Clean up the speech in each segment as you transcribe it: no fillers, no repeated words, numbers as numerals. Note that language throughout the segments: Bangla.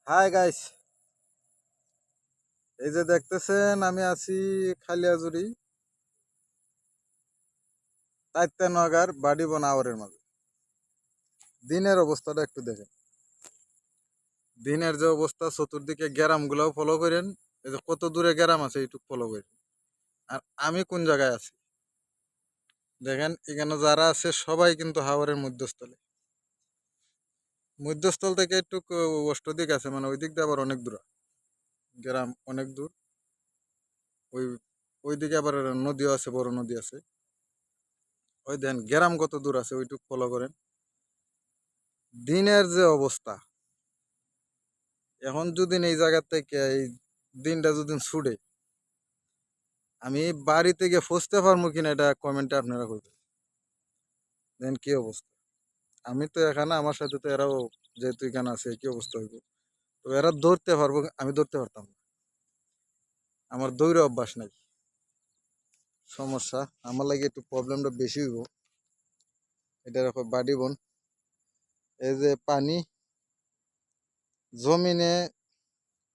হাই গাইস, এই যে দেখতেছেন আমি আছি খালিয়াজুরি তাইত্যানগর বাড়িবন আওয়ারের মাঝে। দিনের অবস্থাটা একটু দেখেন। দিনের যে অবস্থা, চতুর্দিকে গ্যারাম গুলাও ফলো করেন। এই যে কত দূরে গ্যারাম আছে এইটুকু ফলো করেন। আর আমি কোন জায়গায় আছি দেখেন। এখানে যারা আছে সবাই কিন্তু হাওরের মধ্যস্থলে। মধ্যস্থল থেকে একটু অষ্ট দিক আছে, মানে ওই দিক দিয়ে আবার অনেক দূর। গ্রাম অনেক দূর। ওই ওইদিকে আবার নদীও আছে, বড় নদী আছে। ওই দেন গ্রাম কত দূর আছে ওইটুকু ফলো করেন। দিনের যে অবস্থা, এখন যদি এই জায়গা থেকে এই দিনটা যদি ছুটে, আমি বাড়ি থেকে ফসতে পারবো কিনা এটা কমেন্টে আপনারা করবেন। দেন কি অবস্থা। আমি তো এখানে, আমার সাথে তো এরাও যেহেতু এখানে আছে কি অবস্থা হইব। তো এরা ধরতে পারবো, আমি ধরতে পারতাম না। আমার দৌড়ে অভ্যাস নাই। সমস্যা আমার লাগে একটু প্রবলেমটা বেশি হইব। এটা রাখো বাড়ি বোন। এই যে পানি জমিনে,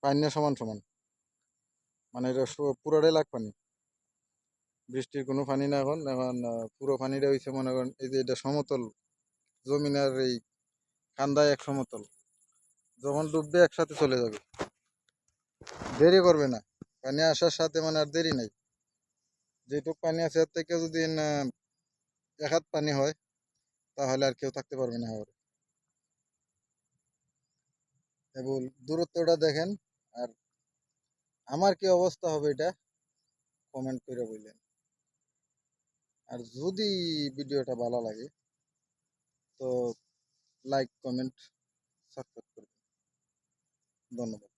পানি সমান সমান, মানে এটা পুরোটাই লাগ পানি। বৃষ্টির কোনো পানি না, এখন এখন পুরো পানিটা হয়েছে মনে করেন এই যে এটা সমতল জমিনের এই কান্দায় এক সমতল। যখন ডুববে একসাথে চলে যাবে, দেরি করবে না। পানি আসার সাথে মানে আর দেরি নাই। যেটুক পানি আছে এর থেকে যদি এক হাত পানি হয় তাহলে আর কেউ থাকতে পারবে না হাওরে। এবং দূরত্বটা দেখেন। আর আমার কি অবস্থা হবে এটা কমেন্ট করে বললেন। আর যদি ভিডিওটা ভালো লাগে তো লাইক, কমেন্ট, সাবস্ক্রাইব করবেন। ধন্যবাদ।